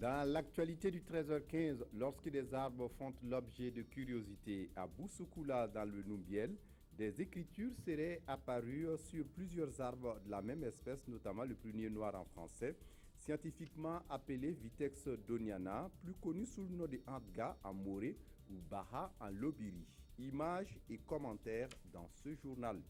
Dans l'actualité du 13h15, lorsque des arbres font l'objet de curiosité à Boussoukoula dans le Numbiel, des écritures seraient apparues sur plusieurs arbres de la même espèce, notamment le prunier noir en français, scientifiquement appelé Vitex doniana, plus connu sous le nom de Antga en Moré ou Baha en Lobiri. Images et commentaires dans ce journal.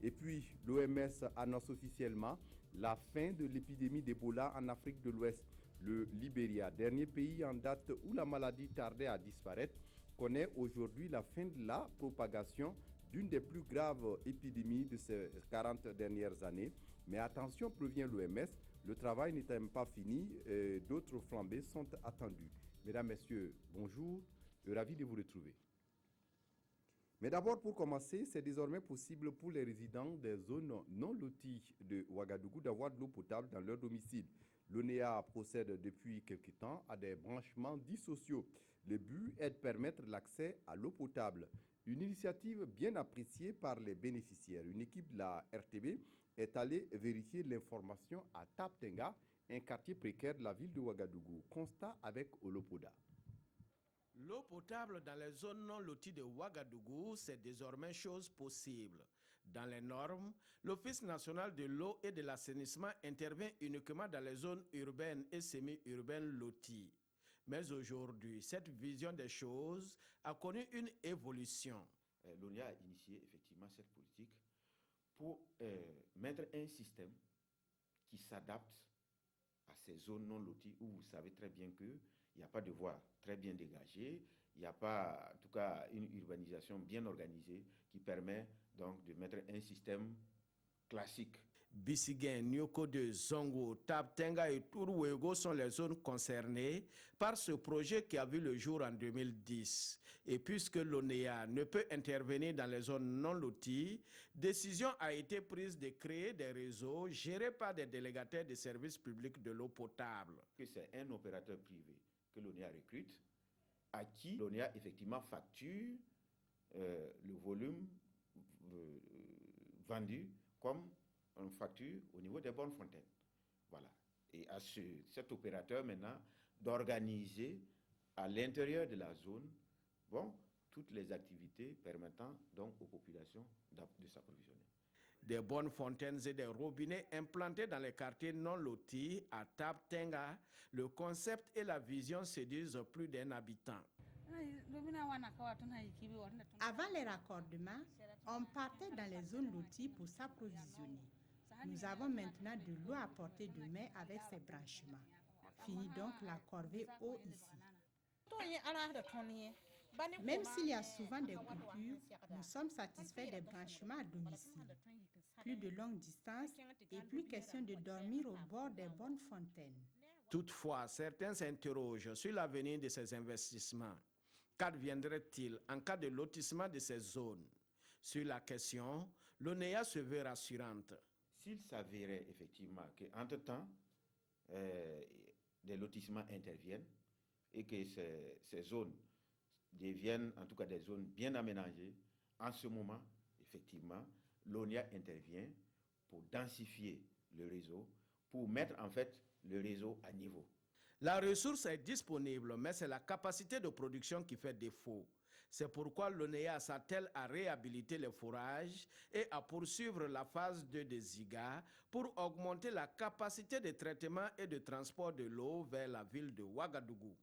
Et puis, l'OMS annonce officiellement la fin de l'épidémie d'Ebola en Afrique de l'Ouest. Le Libéria, dernier pays en date où la maladie tardait à disparaître, connaît aujourd'hui la fin de la propagation d'une des plus graves épidémies de ces 40 dernières années. Mais attention, prévient l'OMS, le travail n'étant pas fini, d'autres flambées sont attendues. Mesdames, Messieurs, bonjour, ravi de vous retrouver. Mais d'abord, pour commencer, c'est désormais possible pour les résidents des zones non loties de Ouagadougou d'avoir de l'eau potable dans leur domicile. L'ONEA procède depuis quelque temps à des branchements dits sociaux. Le but est de permettre l'accès à l'eau potable. Une initiative bien appréciée par les bénéficiaires. Une équipe de la RTB est allée vérifier l'information à Taptenga, un quartier précaire de la ville de Ouagadougou. Constat avec Olopoda. L'eau potable dans les zones non loties de Ouagadougou, c'est désormais chose possible. Dans les normes, l'Office national de l'eau et de l'assainissement intervient uniquement dans les zones urbaines et semi-urbaines loties. Mais aujourd'hui, cette vision des choses a connu une évolution. L'ONEA a initié effectivement cette politique pour mettre un système qui s'adapte à ces zones non loties où vous savez très bien qu'il n'y a pas de voies très bien dégagées, il n'y a pas, en tout cas, une urbanisation bien organisée qui permet donc de mettre un système classique. Bissiguen, Nyoko de Zongo, Taptenga et Tourouego sont les zones concernées par ce projet qui a vu le jour en 2010. Et puisque l'ONEA ne peut intervenir dans les zones non loties, décision a été prise de créer des réseaux gérés par des délégataires des services publics de l'eau potable. C'est un opérateur privé que l'ONEA recrute, à qui l'ONEA effectivement facture le volume vendu comme une facture au niveau des bornes fontaines. Voilà. Et à cet opérateur maintenant d'organiser à l'intérieur de la zone toutes les activités permettant donc aux populations de s'approvisionner. Des bonnes fontaines et des robinets implantés dans les quartiers non lotis à Taptenga, le concept et la vision séduisent plus d'un habitant. Avant les raccordements, on partait dans les zones loties pour s'approvisionner. Nous avons maintenant de l'eau à portée de main avec ces branchements. Fini donc la corvée eau ici. Même s'il y a souvent des coupures, nous sommes satisfaits des branchements à domicile. Plus de longue distance et plus question de dormir au bord des bonnes fontaines. Toutefois, certains s'interrogent sur l'avenir de ces investissements. Qu'adviendrait-il en cas de lotissement de ces zones? Sur la question, l'ONEA se veut rassurante. S'il s'avérait effectivement qu'entre-temps, des lotissements interviennent et que ces zones deviennent en tout cas des zones bien aménagées, en ce moment, effectivement, l'ONEA intervient pour densifier le réseau, pour mettre en fait le réseau à niveau. La ressource est disponible, mais c'est la capacité de production qui fait défaut. C'est pourquoi l'ONEA s'attelle à réhabiliter les forages et à poursuivre la phase 2 des ZIGA pour augmenter la capacité de traitement et de transport de l'eau vers la ville de Ouagadougou.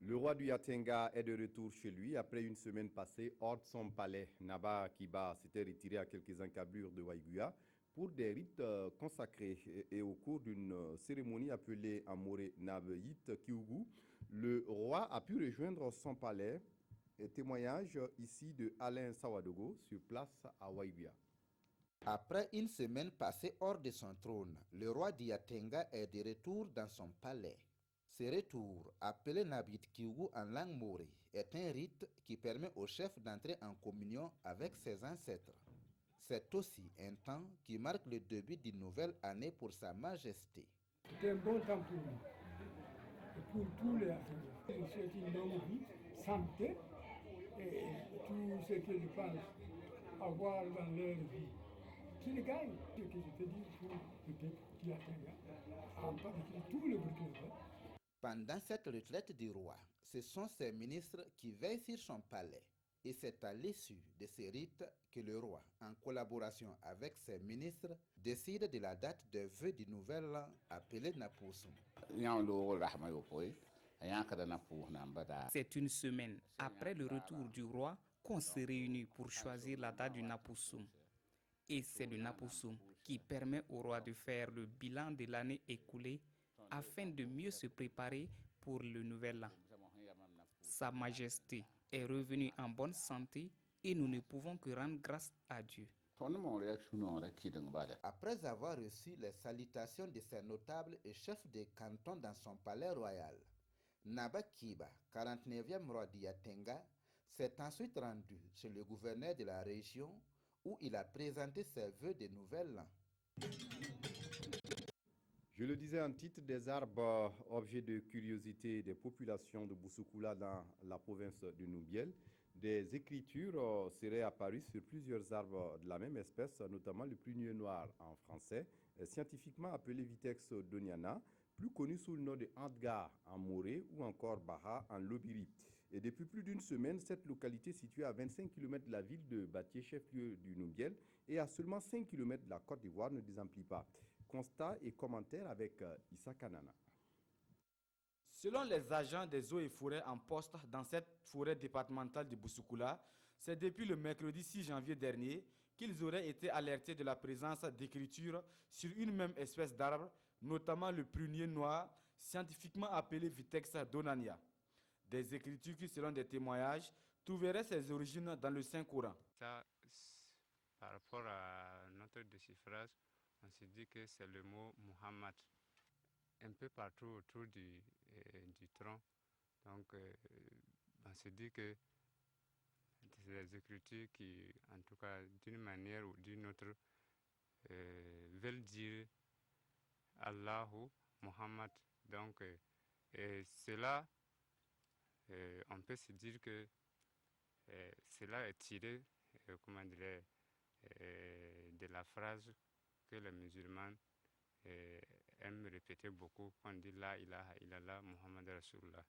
Le roi du Yatenga est de retour chez lui après une semaine passée hors de son palais. Naba Kiba s'était retiré à quelques encablures de Waiguya pour des rites consacrés. Et au cours d'une cérémonie appelée Amore Nabeyit Kiugu, le roi a pu rejoindre son palais. Et témoignage ici de Alain Sawadogo sur place à Waiguya. Après une semaine passée hors de son trône, le roi d'Yatenga est de retour dans son palais. Ce retour, appelé Nabit Kiugu en langue morée, est un rite qui permet au chef d'entrer en communion avec ses ancêtres. C'est aussi un temps qui marque le début d'une nouvelle année pour Sa Majesté. C'est un bon temps pour nous, et pour tous les Africains. Je souhaite une longue vie, santé, et tout ce que je pense avoir dans leur vie. Qu'ils gagnent. Ce que je peux dire pour le peuple qui Yatenga, en particulier tout le Burkina, Pendant cette retraite du roi, ce sont ses ministres qui veillent sur son palais. Et c'est à l'issue de ces rites que le roi, en collaboration avec ses ministres, décide de la date des vœux du nouvel an appelé Napoussoum. C'est une semaine après le retour du roi qu'on se réunit pour choisir la date du Napoussoum. Et c'est le Napoussoum qui permet au roi de faire le bilan de l'année écoulée afin de mieux se préparer pour le nouvel an. Sa Majesté est revenue en bonne santé et nous ne pouvons que rendre grâce à Dieu. Après avoir reçu les salutations de ses notables et chefs de canton dans son palais royal, Naba Kiba, 49e roi d'Yatenga, s'est ensuite rendu chez le gouverneur de la région où il a présenté ses vœux de nouvel an. Je le disais en titre, des arbres, objets de curiosité des populations de Boussoukoula dans la province de Noubiel. Des écritures seraient apparues sur plusieurs arbres de la même espèce, notamment le prunier noir en français, scientifiquement appelé Vitex doniana, plus connu sous le nom de Andgar en moré ou encore Baha en lobiri. Et depuis plus d'une semaine, cette localité située à 25 km de la ville de Batié, chef-lieu du Noubiel, et à seulement 5 km de la Côte d'Ivoire, ne désemplit pas. Constat et commentaires avec Issa Kanana. Selon les agents des eaux et forêts en poste dans cette forêt départementale de Boussoukoula, c'est depuis le mercredi 6 janvier dernier qu'ils auraient été alertés de la présence d'écritures sur une même espèce d'arbre, notamment le prunier noir, scientifiquement appelé Vitex doniana. Des écritures qui, selon des témoignages, trouveraient ses origines dans le Saint-Coran. Ça, par rapport à notre déchiffrage, on se dit que c'est le mot Muhammad, un peu partout autour du tronc. Donc, on se dit que c'est des écritures qui, en tout cas, d'une manière ou d'une autre, veulent dire Allahu, Muhammad. Donc, cela, on peut se dire que cela est tiré, de la phrase que les musulmans aiment répéter beaucoup, quand on dit La ilaha illallah Muhammad Rasulullah.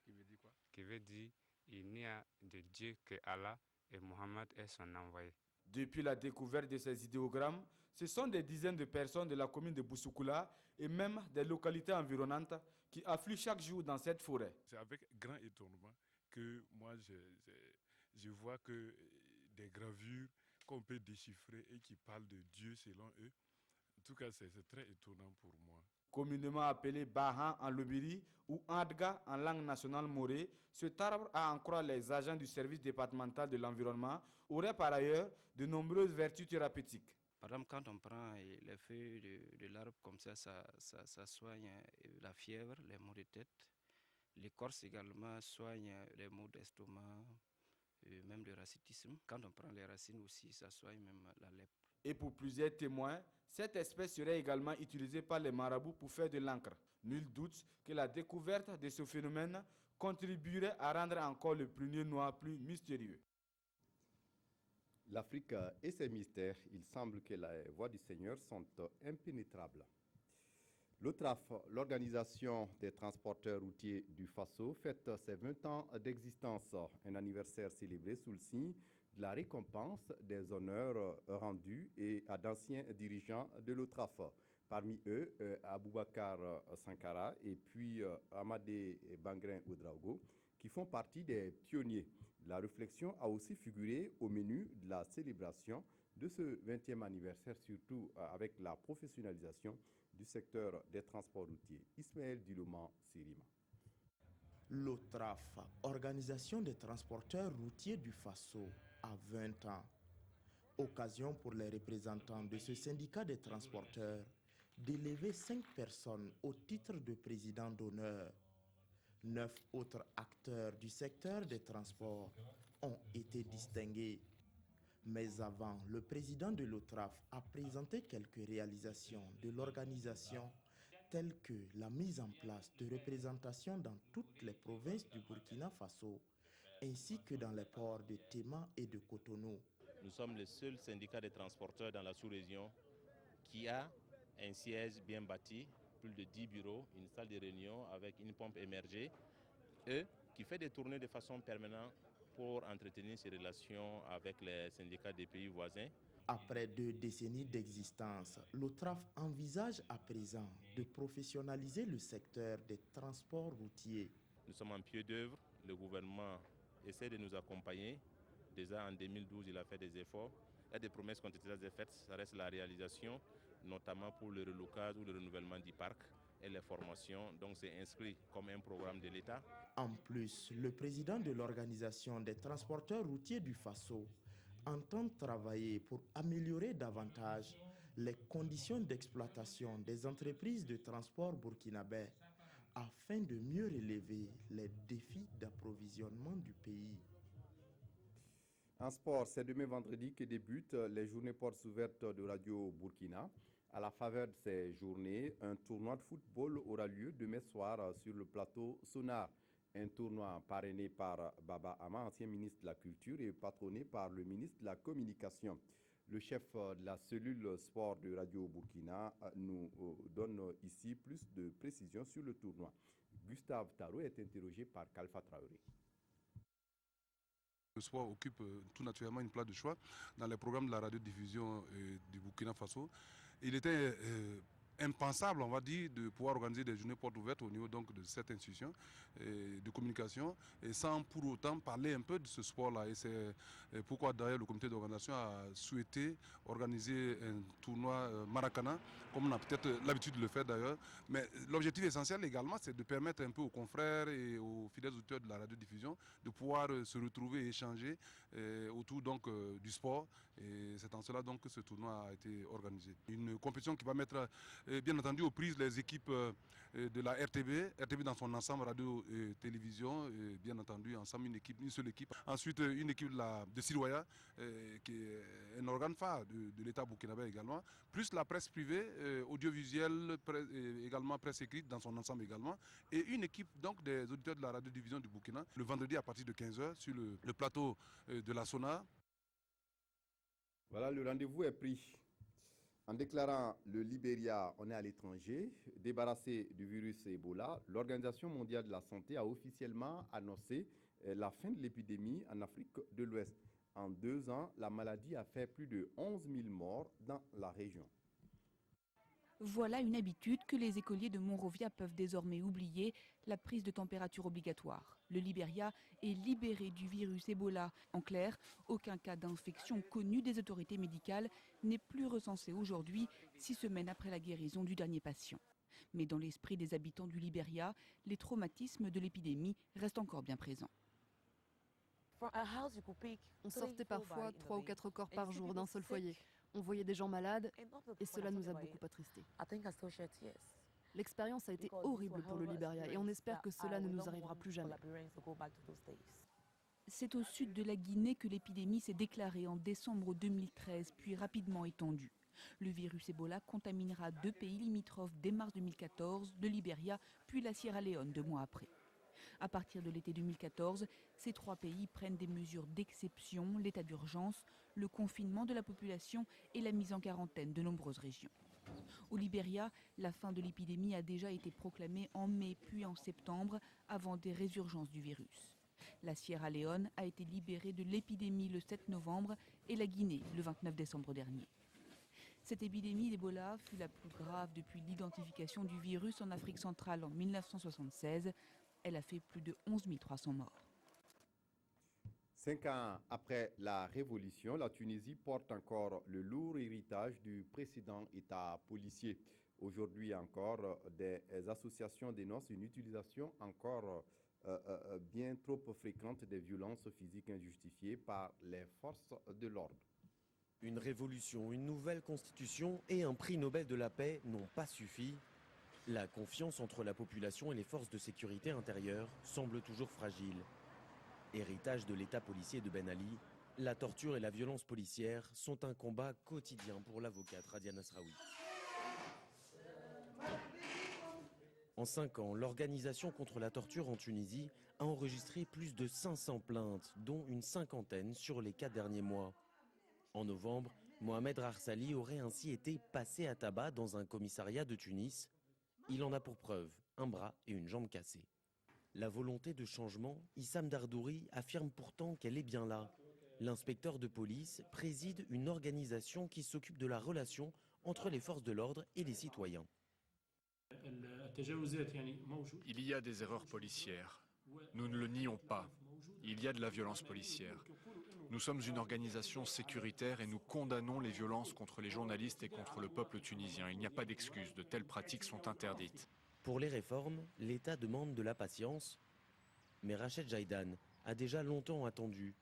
Qui veut dire quoi? Qui veut dire il n'y a de Dieu que Allah et Muhammad est son envoyé. Depuis la découverte de ces idéogrammes, ce sont des dizaines de personnes de la commune de Boussoukoula et même des localités environnantes qui affluent chaque jour dans cette forêt. C'est avec grand étonnement que moi je vois que des gravures qu'on peut déchiffrer et qui parlent de Dieu selon eux. En tout cas, c'est très étonnant pour moi. Communément appelé Bahan en lobiri ou Andga en langue nationale morée, cet arbre, à en croire les agents du service départemental de l'environnement, aurait par ailleurs de nombreuses vertus thérapeutiques. Par exemple, quand on prend les feuilles de l'arbre comme ça soigne la fièvre, les maux de tête. L'écorce également soigne les maux d'estomac, même le rachitisme. Quand on prend les racines aussi, ça soigne même la lèpre. Et pour plusieurs témoins, cette espèce serait également utilisée par les marabouts pour faire de l'encre. Nul doute que la découverte de ce phénomène contribuerait à rendre encore le prunier noir plus mystérieux. L'Afrique et ses mystères, il semble que les voies du Seigneur sont impénétrables. L'OTRAF, l'Organisation des transporteurs routiers du Faso, fête ses 20 ans d'existence, un anniversaire célébré sous le signe de la récompense des honneurs rendus et à d'anciens dirigeants de l'OTRAF. Parmi eux, Aboubakar Sankara et puis Amadé Bangrin Ouedraogo, qui font partie des pionniers. La réflexion a aussi figuré au menu de la célébration de ce 20e anniversaire, surtout avec la professionnalisation du secteur des transports routiers. Ismaël Diloman Sirima. L'OTRAF, Organisation des transporteurs routiers du Faso, a 20 ans. Occasion pour les représentants de ce syndicat des transporteurs d'élever 5 personnes au titre de président d'honneur. 9 autres acteurs du secteur des transports ont été distingués. Mais avant, le président de l'OTRAF a présenté quelques réalisations de l'organisation, telles que la mise en place de représentations dans toutes les provinces du Burkina Faso, ainsi que dans les ports de Tema et de Cotonou. Nous sommes le seul syndicat des transporteurs dans la sous-région qui a un siège bien bâti plus de 10 bureaux, une salle de réunion avec une pompe émergée et qui fait des tournées de façon permanente pour entretenir ses relations avec les syndicats des pays voisins. Après 2 décennies d'existence, l'OTRAF envisage à présent de professionnaliser le secteur des transports routiers. Nous sommes en pied d'œuvre, le gouvernement essaie de nous accompagner. Déjà en 2012, il a fait des efforts. Il y a des promesses qui ont été déjà faites, ça reste la réalisation, notamment pour le relocage ou le renouvellement du parc et les formations. Donc c'est inscrit comme un programme de l'État. En plus, le président de l'Organisation des transporteurs routiers du Faso entend travailler pour améliorer davantage les conditions d'exploitation des entreprises de transport burkinabè afin de mieux relever les défis d'approvisionnement du pays. En sport, c'est demain vendredi que débutent les journées portes ouvertes de Radio Burkina. À la faveur de ces journées, un tournoi de football aura lieu demain soir sur le plateau Sonar. Un tournoi parrainé par Baba Ama, ancien ministre de la Culture, et patronné par le ministre de la Communication. Le chef de la cellule sport de Radio Burkina nous donne ici plus de précisions sur le tournoi. Gustave Taro est interrogé par Kalfa Traoré. Le sport occupe tout naturellement une place de choix dans les programmes de la radiodiffusion du Burkina Faso. Il était impensable, on va dire, de pouvoir organiser des journées portes ouvertes au niveau donc de cette institution de communication et sans pour autant parler un peu de ce sport-là. Et c'est pourquoi d'ailleurs le comité d'organisation a souhaité organiser un tournoi Maracana, comme on a peut-être l'habitude de le faire d'ailleurs. Mais l'objectif essentiel également, c'est de permettre un peu aux confrères et aux fidèles auditeurs de la radiodiffusion de pouvoir se retrouver et échanger autour donc du sport. Et c'est en cela donc que ce tournoi a été organisé. Une compétition qui va mettre bien entendu aux prises les équipes de la RTB dans son ensemble radio et télévision, et bien entendu ensemble une seule équipe. Ensuite une équipe de Siroya qui est un organe phare de l'État burkinabé également, plus la presse privée, audiovisuelle, également presse écrite dans son ensemble également, et une équipe donc des auditeurs de la radiodiffusion du Burkina le vendredi à partir de 15h sur le plateau de la Sona. Voilà, le rendez-vous est pris. En déclarant le Libéria, on est à l'étranger, débarrassé du virus Ebola, l'Organisation mondiale de la santé a officiellement annoncé la fin de l'épidémie en Afrique de l'Ouest. En 2 ans, la maladie a fait plus de 11 000 morts dans la région. Voilà une habitude que les écoliers de Monrovia peuvent désormais oublier, la prise de température obligatoire. Le Libéria est libéré du virus Ebola. En clair, aucun cas d'infection connu des autorités médicales n'est plus recensé aujourd'hui, 6 semaines après la guérison du dernier patient. Mais dans l'esprit des habitants du Libéria, les traumatismes de l'épidémie restent encore bien présents. On sortait parfois 3 ou 4 corps par jour d'un seul foyer. On voyait des gens malades et cela nous a beaucoup attristés. L'expérience a été horrible pour le Libéria et on espère que cela ne nous arrivera plus jamais. C'est au sud de la Guinée que l'épidémie s'est déclarée en décembre 2013, puis rapidement étendue. Le virus Ebola contaminera 2 pays limitrophes dès mars 2014, le Libéria puis la Sierra Leone 2 mois après. À partir de l'été 2014, ces 3 pays prennent des mesures d'exception, l'état d'urgence, le confinement de la population et la mise en quarantaine de nombreuses régions. Au Libéria, la fin de l'épidémie a déjà été proclamée en mai puis en septembre, avant des résurgences du virus. La Sierra Leone a été libérée de l'épidémie le 7 novembre et la Guinée le 29 décembre dernier. Cette épidémie d'Ebola fut la plus grave depuis l'identification du virus en Afrique centrale en 1976. Elle a fait plus de 11 300 morts. 5 ans après la révolution, la Tunisie porte encore le lourd héritage du précédent État policier. Aujourd'hui encore, des associations dénoncent une utilisation encore bien trop fréquente des violences physiques injustifiées par les forces de l'ordre. Une révolution, une nouvelle constitution et un prix Nobel de la paix n'ont pas suffi. La confiance entre la population et les forces de sécurité intérieure semble toujours fragile. Héritage de l'État policier de Ben Ali, la torture et la violence policière sont un combat quotidien pour l'avocate Radia Nasraoui. En 5 ans, l'organisation contre la torture en Tunisie a enregistré plus de 500 plaintes, dont une 50aine sur les 4 derniers mois. En novembre, Mohamed Rarsali aurait ainsi été passé à tabac dans un commissariat de Tunis. Il en a pour preuve un bras et une jambe cassés. La volonté de changement, Issam Dardouri affirme pourtant qu'elle est bien là. L'inspecteur de police préside une organisation qui s'occupe de la relation entre les forces de l'ordre et les citoyens. Il y a des erreurs policières. Nous ne le nions pas. Il y a de la violence policière. Nous sommes une organisation sécuritaire et nous condamnons les violences contre les journalistes et contre le peuple tunisien. Il n'y a pas d'excuse. De telles pratiques sont interdites. Pour les réformes, l'État demande de la patience. Mais Rached Jaidan a déjà longtemps attendu.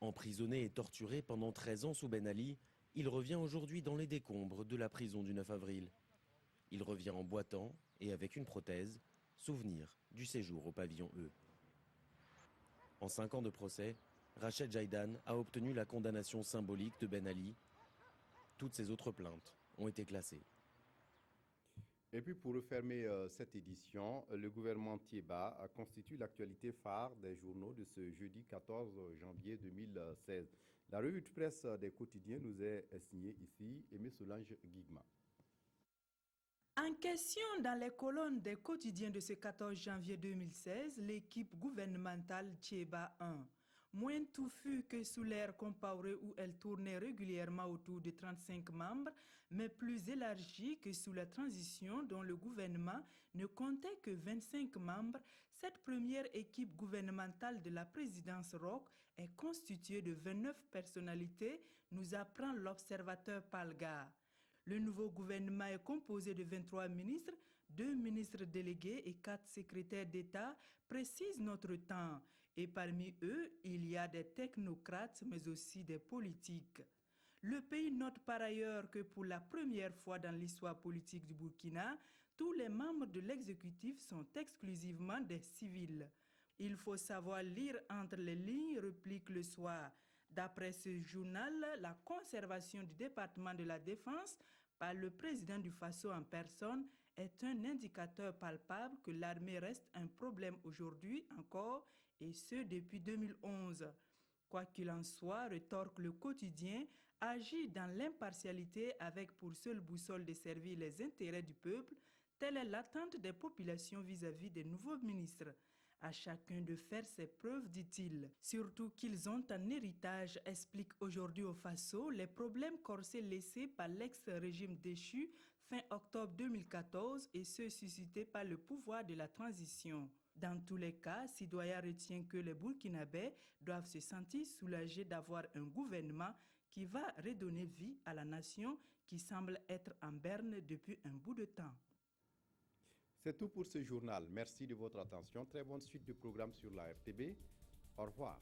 Emprisonné et torturé pendant 13 ans sous Ben Ali, il revient aujourd'hui dans les décombres de la prison du 9 avril. Il revient en boitant et avec une prothèse, souvenir du séjour au pavillon E. En 5 ans de procès, Rached Jaidan a obtenu la condamnation symbolique de Ben Ali. Toutes ses autres plaintes ont été classées. Et puis pour refermer cette édition, le gouvernement Thiéba constitue l'actualité phare des journaux de ce jeudi 14 janvier 2016. La revue de presse des quotidiens nous est signée ici, Aimé Solange Guigma. En question dans les colonnes des quotidiens de ce 14 janvier 2016, l'équipe gouvernementale Thiéba 1. Moins touffue que sous l'ère Compaoré où elle tournait régulièrement autour de 35 membres, mais plus élargie que sous la transition dont le gouvernement ne comptait que 25 membres, cette première équipe gouvernementale de la présidence Roch est constituée de 29 personnalités, nous apprend l'observateur Palgar. Le nouveau gouvernement est composé de 23 ministres, 2 ministres délégués et 4 secrétaires d'État, précise notre temps. Et parmi eux, il y a des technocrates, mais aussi des politiques. Le pays note par ailleurs que pour la première fois dans l'histoire politique du Burkina, tous les membres de l'exécutif sont exclusivement des civils. Il faut savoir lire entre les lignes, réplique Le Soir. D'après ce journal, la conservation du département de la Défense par le président du Faso en personne est un indicateur palpable que l'armée reste un problème aujourd'hui encore, et ce depuis 2011. Quoi qu'il en soit, rétorque le quotidien, agit dans l'impartialité avec pour seule boussole de servir les intérêts du peuple, telle est l'attente des populations vis-à-vis des nouveaux ministres. À chacun de faire ses preuves, dit-il. Surtout qu'ils ont en héritage, explique aujourd'hui au Faso, les problèmes corsés laissés par l'ex-régime déchu fin octobre 2014 et ceux suscités par le pouvoir de la transition. Dans tous les cas, Sidoya retient que les Burkinabés doivent se sentir soulagés d'avoir un gouvernement qui va redonner vie à la nation qui semble être en berne depuis un bout de temps. C'est tout pour ce journal. Merci de votre attention. Très bonne suite du programme sur la RTB. Au revoir.